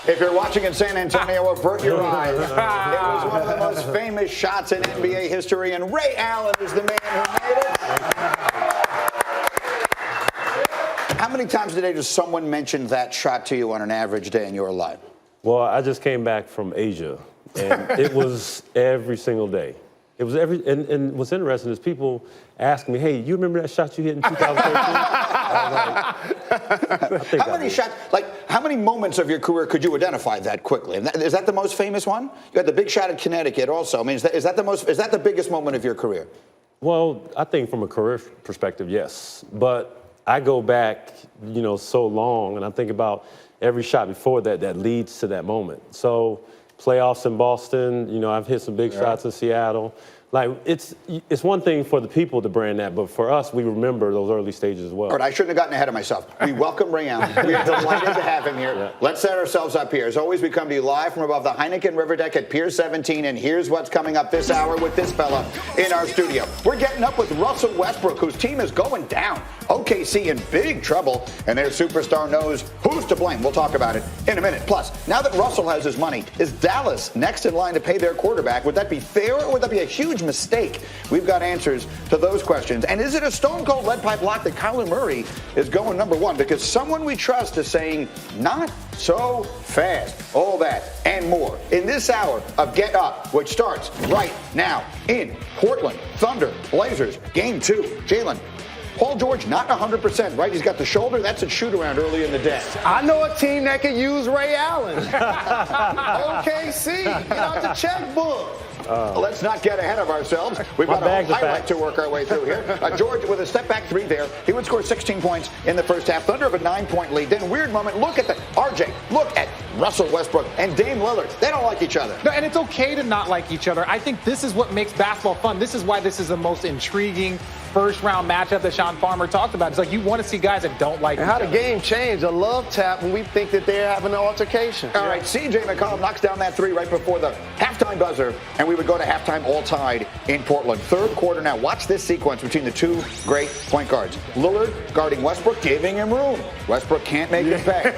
If you're watching in San Antonio, avert your eyes. It was one of the most famous shots in NBA history, and Ray Allen is the man who made it. How many times a day does someone mention that shot to you on an average day in your life? Well, I just came back from Asia, and it was every single day. It was and what's interesting is people ask me, hey, you remember that shot you hit in 2013? How many shots, how many moments of your career could you identify that quickly? Is that the most famous one? You had the big shot at Connecticut also. I mean, is that the biggest moment of your career? Well, I think from a career perspective, yes. But I go back, so long, and I think about every shot before that leads to that moment. So playoffs in Boston, I've hit some big shots in Seattle. Like, it's one thing for the people to brand that, but for us, we remember those early stages as well. All right, I shouldn't have gotten ahead of myself. We welcome Ray Allen. We are delighted to have him here. Yeah. Let's set ourselves up here. As always, we come to you live from above the Heineken River Deck at Pier 17, and here's what's coming up this hour with this fella in our studio. We're getting up with Russell Westbrook, whose team is going down. OKC in big trouble, and their superstar knows who's to blame. We'll talk about it in a minute. Plus, now that Russell has his money, is Dallas next in line to pay their quarterback? Would that be fair, or would that be a huge mistake? We've got answers to those questions. And is it a stone cold lead pipe lock that Kyler Murray is going number one? Because someone we trust is saying, not so fast. All that and more in this hour of Get Up, which starts right now in Portland. Thunder, Blazers, Game 2. Jalen, Paul George not 100%, right? He's got the shoulder. That's a shoot-around early in the day. I know a team that could use Ray Allen. OKC, get out the checkbook. Let's not get ahead of ourselves. We've got a highlight to work our way through here. George with a step-back three there. He would score 16 points in the first half. Thunder of a 9-point lead. Then weird moment. Look at RJ. Look at Russell Westbrook and Dame Lillard. They don't like each other. No, and it's okay to not like each other. I think this is what makes basketball fun. This is why this is the most intriguing first-round matchup that Sean Farmer talked about. It's like you want to see guys that don't like each other. How the game changed. A love tap when we think that they're having an altercation. All right, CJ McCollum knocks down that three right before the halftime buzzer, and we would go to halftime all tied in Portland. Third quarter now. Watch this sequence between the two great point guards. Lillard guarding Westbrook, giving him room. Westbrook can't make it pay.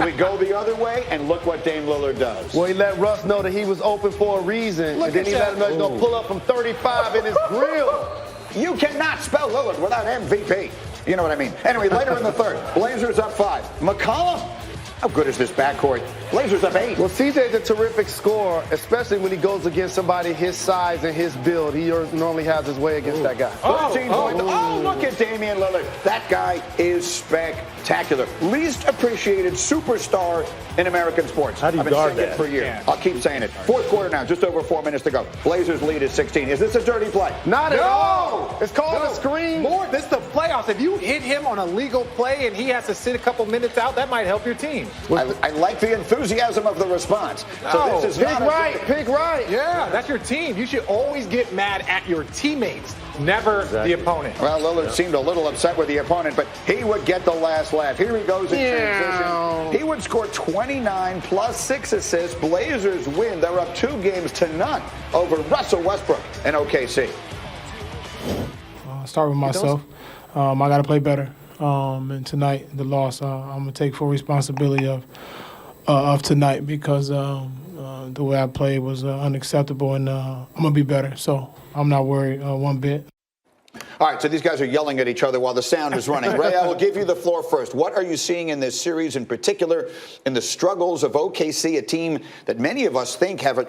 We go the other way, and look what Dame Lillard does. Well, he let Russ know that he was open for a reason, and then he let him know he's going to pull up from 35 in his grill. You cannot spell Lillard without MVP. You know what I mean? Anyway, later in the third, Blazers up 5. McCollum, how good is this backcourt? Blazers up 8. Well, CJ's a terrific scorer, especially when he goes against somebody his size and his build. He normally has his way against that guy. 13 points. Oh, look at Damian Lillard. That guy is spectacular. Least appreciated superstar in American sports. How do you guard that? I've been saying it for years. Yeah. I'll keep saying it. Fourth quarter now, just over 4 minutes to go. Blazers lead is 16. Is this a dirty play? Not at all. It's called a screen. This is the playoffs. If you hit him on a legal play and he has to sit a couple minutes out, that might help your team. I like the enthusiasm of the response. So this is pick right. Yeah, that's your team. You should always get mad at your teammates, never the opponent. Well, Lillard seemed a little upset with the opponent, but he would get the last laugh. Here he goes in transition. He would score 29 plus 6 assists. Blazers win. They're up 2 games to none over Russell Westbrook and OKC. Start with myself. I got to play better. And tonight, the loss, I'm gonna take full responsibility of tonight because the way I played was unacceptable, and I'm gonna be better. So I'm not worried one bit. All right, so these guys are yelling at each other while the sound is running. Ray, I will give you the floor first. What are you seeing in this series, in particular, in the struggles of OKC, a team that many of us think have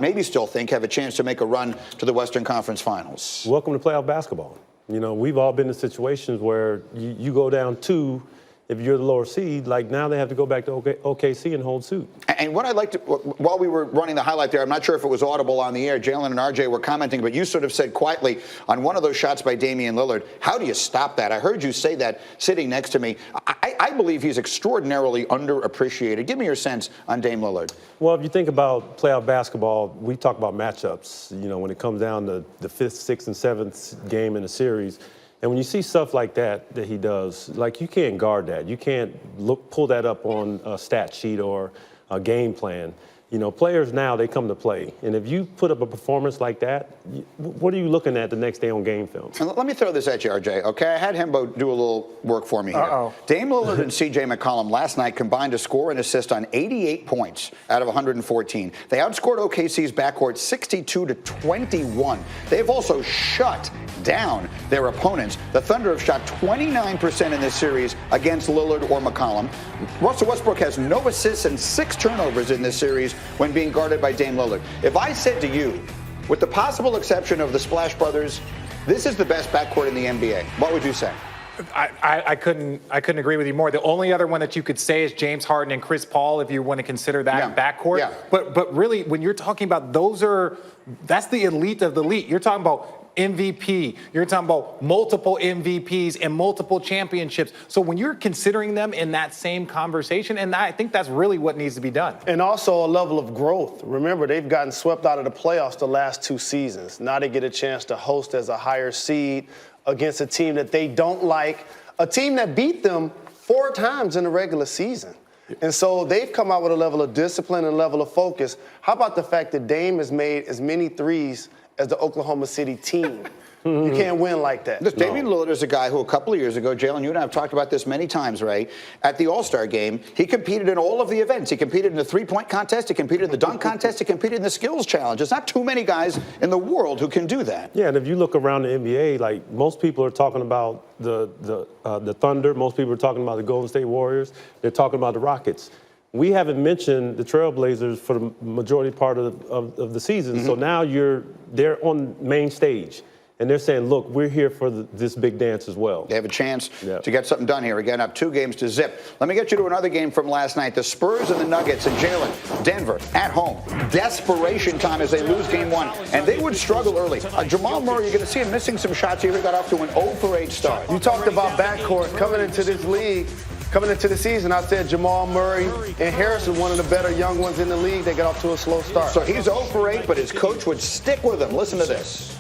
maybe still think, have a chance to make a run to the Western Conference Finals? Welcome to playoff basketball. We've all been in situations where you go down 2 if you're the lower seed. Like now they have to go back to OKC and hold suit. And what I'd like to, while we were running the highlight there, I'm not sure if it was audible on the air, Jalen and RJ were commenting, but you sort of said quietly on one of those shots by Damian Lillard, how do you stop that? I heard you say that sitting next to me. I believe he's extraordinarily underappreciated. Give me your sense on Dame Lillard. Well, if you think about playoff basketball, we talk about matchups, when it comes down to the 5th, 6th, and 7th game in a series. And when you see stuff like that he does, like you can't guard that. You can't pull that up on a stat sheet or a game plan. players now, they come to play. And if you put up a performance like that, what are you looking at the next day on game film? And let me throw this at you, RJ, okay? I had Hembo do a little work for me here. Dame Lillard and CJ McCollum last night combined to score and assist on 88 points out of 114. They outscored OKC's backcourt 62-21. They've also shut down their opponents. The Thunder have shot 29% in this series against Lillard or McCollum. Russell Westbrook has no assists and 6 turnovers in this series when being guarded by Dame Lillard. If I said to you, with the possible exception of the Splash Brothers, this is the best backcourt in the NBA, what would you say? I couldn't agree with you more. The only other one that you could say is James Harden and Chris Paul, if you want to consider that backcourt. Yeah. But really, when you're talking about that's the elite of the elite. You're talking about MVP. You're talking about multiple MVPs and multiple championships. So when you're considering them in that same conversation, and I think that's really what needs to be done. And also a level of growth. Remember, they've gotten swept out of the playoffs the last 2 seasons. Now they get a chance to host as a higher seed against a team that they don't like, a team that beat them 4 times in the regular season. And so they've come out with a level of discipline and a level of focus. How about the fact that Dame has made as many threes as the Oklahoma City team? You can't win like that. Damian Lillard is a guy who a couple of years ago, Jalen, you and I have talked about this many times, Ray, at the All-Star game, he competed in all of the events. He competed in the three-point contest, he competed in the dunk contest, he competed in the skills challenge. There's not too many guys in the world who can do that. Yeah, and if you look around the NBA, like most people are talking about the Thunder, most people are talking about the Golden State Warriors, they're talking about the Rockets. We haven't mentioned the Trailblazers for the majority part of the season. So now they're on main stage. And they're saying, look, we're here for this big dance as well. They have a chance to get something done here. Again, up 2 games to zip. Let me get you to another game from last night. The Spurs and the Nuggets and Jalen, Denver, at home. Desperation time as they lose game 1. And they would struggle early. Jamal Murray, you're going to see him missing some shots here. He got off to an 0-for-8 start. You talked about backcourt coming into this league. Coming into the season, I said Jamal Murray and Harrison, one of the better young ones in the league. They got off to a slow start. So he's 0-for-8, but his coach would stick with him. Listen to this.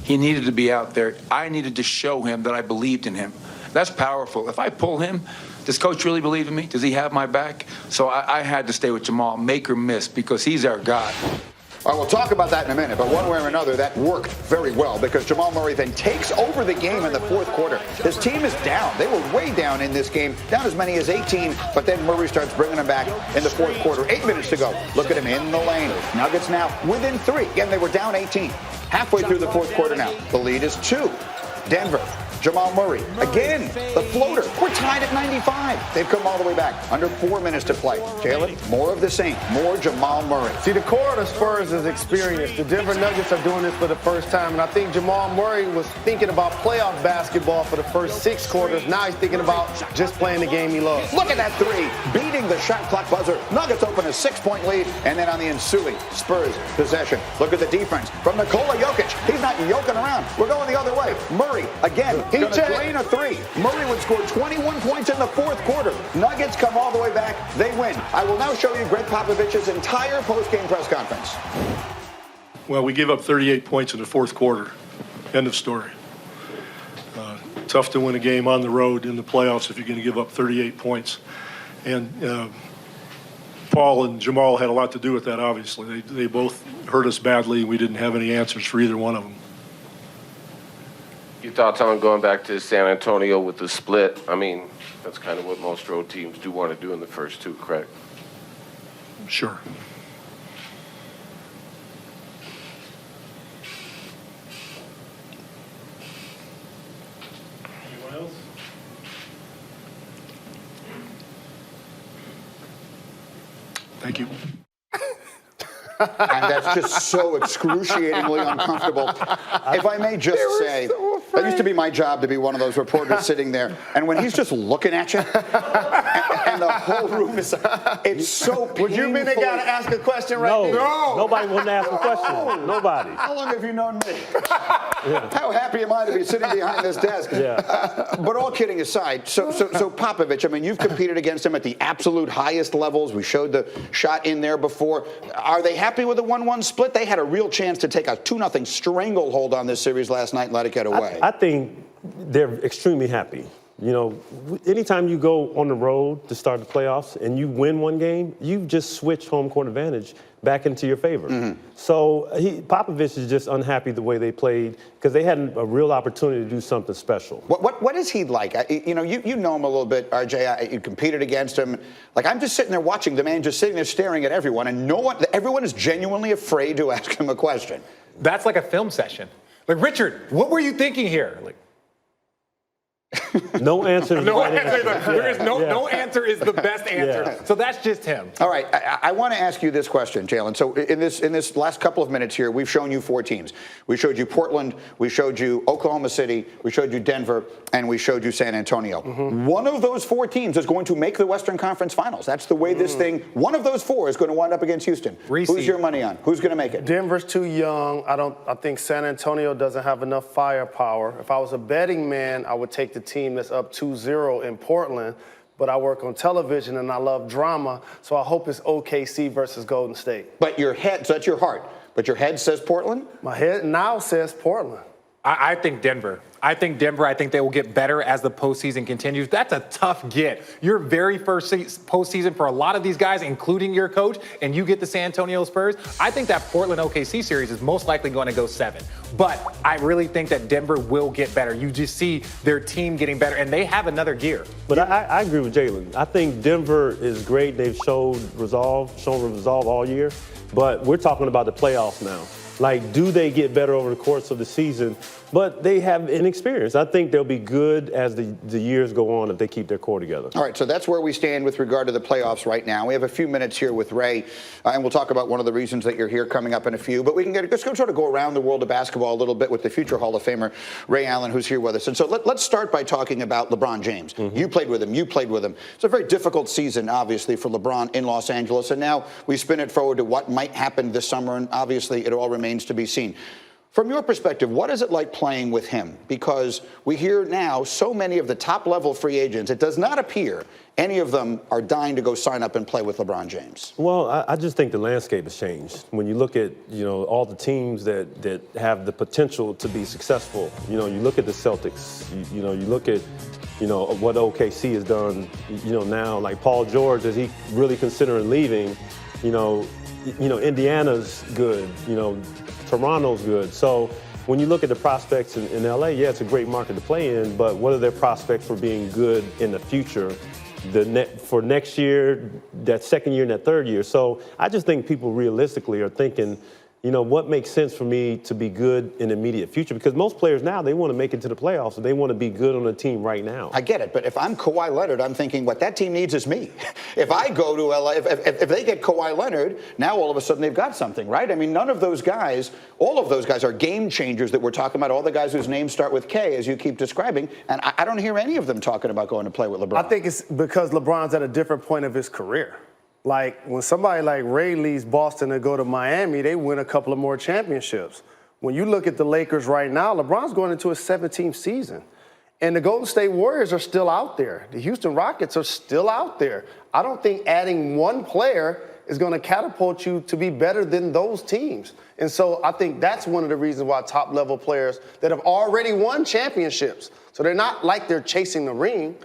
He needed to be out there. I needed to show him that I believed in him. That's powerful. If I pull him, does coach really believe in me? Does he have my back? So I had to stay with Jamal, make or miss, because he's our guy. All right, we'll talk about that in a minute, but one way or another, that worked very well because Jamal Murray then takes over the game in the 4th quarter. His team is down. They were way down in this game, down as many as 18, but then Murray starts bringing them back in the 4th quarter. 8 minutes to go. Look at him in the lane. Nuggets now within 3. Again, they were down 18. Halfway through the 4th quarter now. The lead is 2. Denver. Jamal Murray. Again, the floater. We're tied at 95. They've come all the way back. Under 4 minutes to play. Jalen, more of the same. More Jamal Murray. See, the core of the Spurs is experienced. The Denver Nuggets are doing this for the first time, and I think Jamal Murray was thinking about playoff basketball for the first 6 quarters. Now he's thinking about just playing the game he loves. Look at that 3. Beating the shot clock buzzer. Nuggets open a 6-point lead, and then on the ensuing Spurs possession. Look at the defense from Nikola Jokic. He's not yoking around. We're going the other way. Murray, again, going to drain a 3. Murray would score 21 points in the 4th quarter. Nuggets come all the way back. They win. I will now show you Greg Popovich's entire post-game press conference. Well, we gave up 38 points in the 4th quarter. End of story. Tough to win a game on the road in the playoffs if you're going to give up 38 points. And Paul and Jamal had a lot to do with that, obviously. They both hurt us badly, and we didn't have any answers for either one of them. Your thoughts on going back to San Antonio with the split? I mean, that's kind of what most road teams do want to do in the first 2, correct? Sure. Anyone else? Thank you. And that's just so excruciatingly uncomfortable. If I may just say, that used to be my job to be one of those reporters sitting there. And when he's just looking at you, and the whole room is, it's so painful. Would you mean they got to ask a question right No. there? No. Nobody wouldn't ask a question. Nobody. How long have you known me? How happy am I to be sitting behind this desk? But all kidding aside, so Popovich, I mean, you've competed against him at the absolute highest levels. We showed the shot in there before. Are they happy with the 1-1 split? They had a real chance to take a 2-0 stranglehold on this series last night and let it get away. I think they're extremely happy Anytime you go on the road to start the playoffs and you win one game, you've just switched home court advantage back into your favor. So Popovich is just unhappy the way they played because they had a real opportunity to do something special. What is he like? You know him a little bit, RJ. You competed against him. Like, I'm just sitting there watching the man just sitting there staring at everyone, and everyone is genuinely afraid to ask him a question. That's like a film session. Like, Richard, what were you thinking here? Like, no answer. no answer is the best answer. Yeah. So that's just him. All right, I want to ask you this question, Jalen. So in this last couple of minutes here, we've shown you 4 teams. We showed you Portland, we showed you Oklahoma City, we showed you Denver, and we showed you San Antonio. One of those 4 teams is going to make the Western Conference Finals. That's the way this thing. One of those 4 is going to wind up against Houston. Who's your money on? Who's going to make it? Denver's too young. I think San Antonio doesn't have enough firepower. If I was a betting man, I would take the team that's up 2-0 in Portland, but I work on television and I love drama, so I hope it's OKC versus Golden State. But your head, so that's your heart, but your head says Portland? My head now says Portland. I think Denver. I think they will get better as the postseason continues. That's a tough get. Your very first postseason for a lot of these guys, including your coach, and you get the San Antonio Spurs. I think that Portland OKC series is most likely going to go 7. But I really think that Denver will get better. You just see their team getting better, and they have another gear. But I agree with Jalen. I think Denver is great. They've shown resolve all year. But we're talking about the playoffs now. Like, do they get better over the course of the season? But they have inexperience. I think they'll be good as the years go on if they keep their core together. All right, so that's where we stand with regard to the playoffs right now. We have a few minutes here with Ray, and we'll talk about one of the reasons that you're here coming up in a few. But we can just sort of go around the world of basketball a little bit with the future Hall of Famer, Ray Allen, who's here with us. And so let's start by talking about LeBron James. You played with him. You played with him. It's a very difficult season, obviously, for LeBron in Los Angeles. And now we spin it forward to what might happen this summer, and obviously it all remains to be seen. From your perspective, what is it like playing with him? Because we hear now so many of the top-level free agents, it does not appear any of them are dying to go sign up and play with LeBron James. Well, I just think the landscape has changed. When you look at, all the teams that have the potential to be successful, you look at the Celtics, you look at, what OKC has done, now, like Paul George, is he really considering leaving? Indiana's good, Toronto's good. So when you look at the prospects in LA, yeah, it's a great market to play in, but what are their prospects for being good in the future? For next year, that second year and that third year. So I just think people realistically are thinking, what makes sense for me to be good in the immediate future? Because most players now, they want to make it to the playoffs, and they want to be good on a team right now. I get it, but if I'm Kawhi Leonard, I'm thinking what that team needs is me. If I go to LA, if they get Kawhi Leonard, now all of a sudden they've got something, right? I mean, none of those guys, all of those guys are game changers that we're talking about, all the guys whose names start with K, as you keep describing, and I don't hear any of them talking about going to play with LeBron. I think it's because LeBron's at a different point of his career. Like, when somebody like Ray leaves Boston to go to Miami, they win a couple of more championships. When you look at the Lakers right now, LeBron's going into his 17th season. And the Golden State Warriors are still out there. The Houston Rockets are still out there. I don't think adding one player is going to catapult you to be better than those teams. And so I think that's one of the reasons why top-level players that have already won championships, so they're not like they're chasing the ring,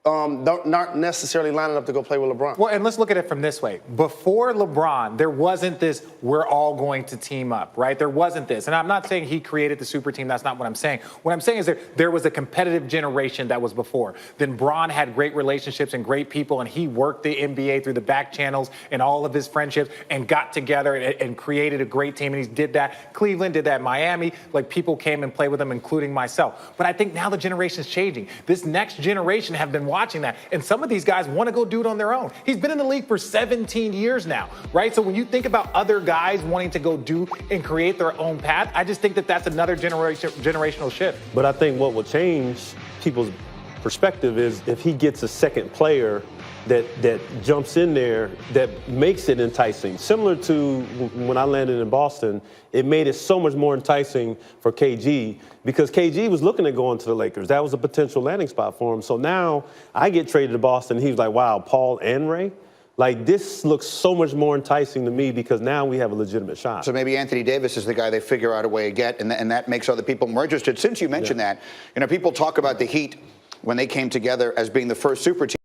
not necessarily lining up to go play with LeBron. Well, and let's look at it from this way. Before LeBron, there wasn't this, we're all going to team up, right? There wasn't this. And I'm not saying he created the super team. That's not what I'm saying. What I'm saying is there was a competitive generation that was before. Then Bron had great relationships and great people, and he worked the NBA through the back channels and all of his friendships and got together and created a great team. And he did that. Cleveland did that. Miami, like, people came and played with him, including myself. But I think now the generation's changing. This next generation have been watching that. And some of these guys want to go do it on their own. He's been in the league for 17 years now, right? So when you think about other guys wanting to go do and create their own path, I just think that that's another generational shift. But I think what will change people's perspective is if he gets a second player that jumps in there, that makes it enticing. Similar to when I landed in Boston, it made it so much more enticing for KG because KG was looking at going to the Lakers. That was a potential landing spot for him. So now I get traded to Boston. He was like, wow, Paul and Ray? Like, this looks so much more enticing to me because now we have a legitimate shot. So maybe Anthony Davis is the guy they figure out a way to get, and that makes other people more interested. Since you mentioned that, people talk about the Heat when they came together as being the first super team.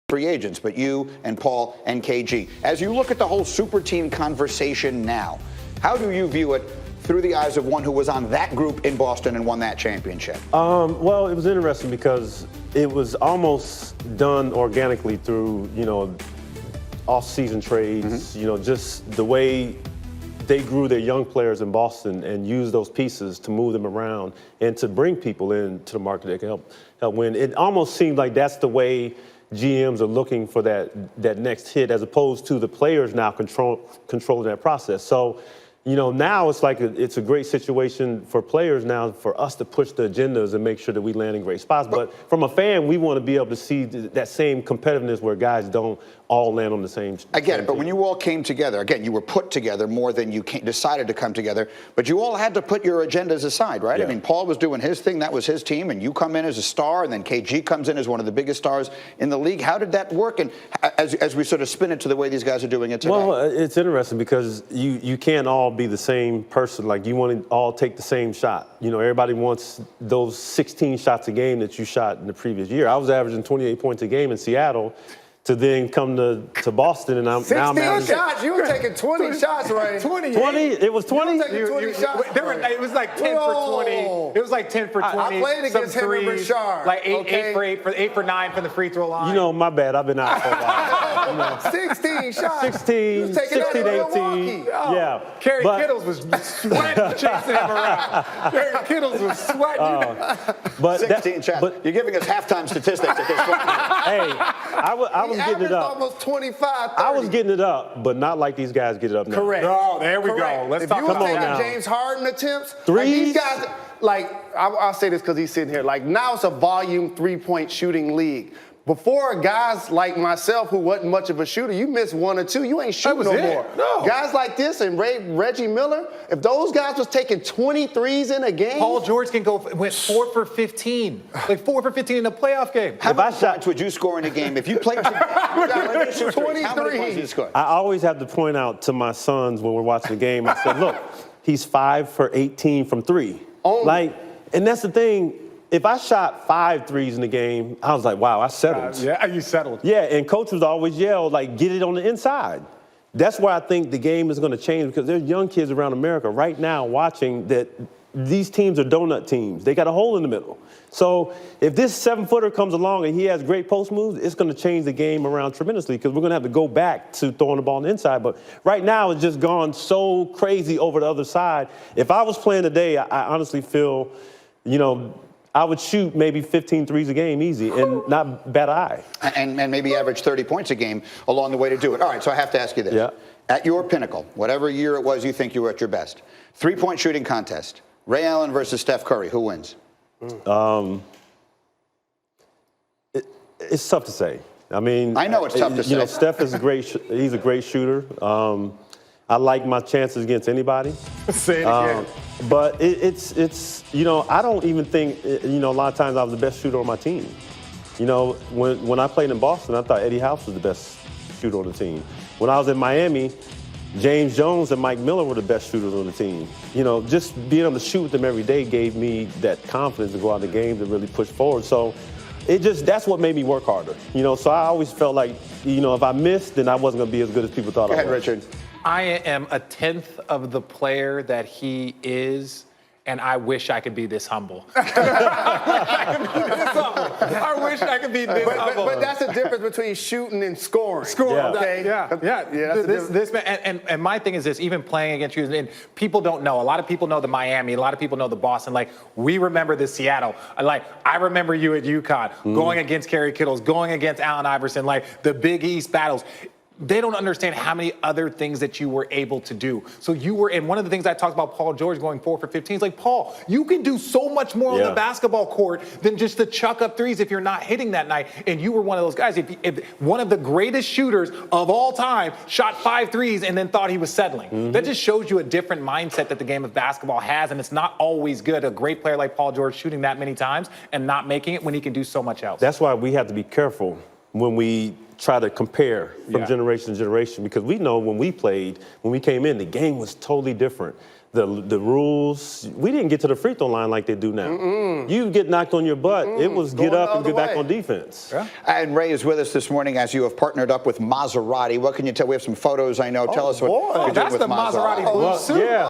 Free agents, but you and Paul and KG. As you look at the whole super team conversation now, how do you view it through the eyes of one who was on that group in Boston and won that championship? Well, it was interesting because it was almost done organically through, off-season trades, just the way they grew their young players in Boston and used those pieces to move them around and to bring people into the market that can help win. It almost seemed like that's the way GMs are looking for that next hit, as opposed to the players now controlling that process. So, now it's like it's a great situation for players now for us to push the agendas and make sure that we land in great spots. But from a fan, we want to be able to see that same competitiveness where guys don't all land on the same. I get it, but when you all came together, again, you were put together more than you decided to come together, but you all had to put your agendas aside, right? Yeah. I mean, Paul was doing his thing, that was his team, and you come in as a star, and then KG comes in as one of the biggest stars in the league. How did that work? And as we sort of spin it to the way these guys are doing it today. Well, it's interesting because you can't all be the same person. Like, you want to all take the same shot. Everybody wants those 16 shots a game that you shot in the previous year. I was averaging 28 points a game in Seattle, to then come to Boston, and I'm now 16 shots. You were taking 20 shots, right? 20. It was 20. You were taking 20 shots. It was like 10 for 20. It was like 10 for 20. I played against him and Richard. Like 8 for 9 from the free throw line. My bad. I've been out for a while. 16 shots. 16, 16, 18. Yeah. Kerry Kittles was sweating chasing him around. Kerry Kittles was sweating. But 16 shots. But you're giving us halftime statistics at this point. Hey, I was getting it up. Almost 25, 30. I was getting it up, but not like these guys get it up now. Correct. Oh, there we go. Let's talk about that. James Harden attempts. Threes. Like these guys, I'll say this because he's sitting here. Like, now it's a volume three-point shooting league. Before, guys like myself, who wasn't much of a shooter, you miss one or two, you ain't shooting no more. No. Guys like this and Reggie Miller, if those guys was taking 23s in a game. Paul George went 4 for 15. Like 4 for 15 in a playoff game. How many shots would you score in a game if you played 23? How many points did you score? I always have to point out to my sons when we're watching the game, I said, look, he's 5 for 18 from 3. Only. And that's the thing. If I shot 5 threes in the game, I was like, wow, I settled. Yeah, you settled. Yeah, and coach was always yell, like, get it on the inside. That's where I think the game is going to change, because there's young kids around America right now watching that these teams are donut teams. They got a hole in the middle. So if this 7-footer comes along and he has great post moves, it's going to change the game around tremendously, because we're going to have to go back to throwing the ball on the inside. But right now it's just gone so crazy over the other side. If I was playing today, I honestly feel, I would shoot maybe 15 threes a game easy and not bat an eye. And maybe average 30 points a game along the way to do it. All right, so I have to ask you this. Yeah. At your pinnacle, whatever year it was you think you were at your best, 3-point shooting contest, Ray Allen versus Steph Curry, who wins? It's tough to say. I mean, I know it's tough to say. Steph is he's a great shooter. I like my chances against anybody. Say it again. But it's I don't even think, a lot of times I was the best shooter on my team. When I played in Boston, I thought Eddie House was the best shooter on the team. When I was in Miami, James Jones and Mike Miller were the best shooters on the team. Just being able to shoot with them every day gave me that confidence to go out in the game to really push forward. So that's what made me work harder. So I always felt like, if I missed, then I wasn't going to be as good as people thought I was. Go ahead, Richard. I am a 10th of the player that he is, and I wish I could be this humble. I wish I could be this humble. But that's the difference between shooting and scoring. Okay? This man, and my thing is this, even playing against you, and people don't know. A lot of people know the Miami. A lot of people know the Boston. Like, we remember the Seattle. Like, I remember you at UConn, going against Kerry Kittles, going against Allen Iverson, like the Big East battles. They don't understand how many other things that you were able to do. So you were, and one of the things I talked about Paul George going 4 for 15 is like, Paul, you can do so much more on the basketball court than just to chuck up threes if you're not hitting that night. And you were one of those guys. If one of the greatest shooters of all time shot 5 threes and then thought he was settling. That just shows you a different mindset that the game of basketball has, and it's not always good. A great player like Paul George shooting that many times and not making it when he can do so much else. That's why we have to be careful when we try to compare from generation to generation, because we know when we played, when we came in, the game was totally different. the rules. We didn't get to the free throw line like they do now. You get knocked on your butt. It was get Going up the and get other back way. on defense. Yeah. And Ray is with us this morning as you have partnered up with Maserati. What can you tell? We have some photos, I know. Tell us what boy. you're doing That's with the Maserati blue Well, suit. yeah.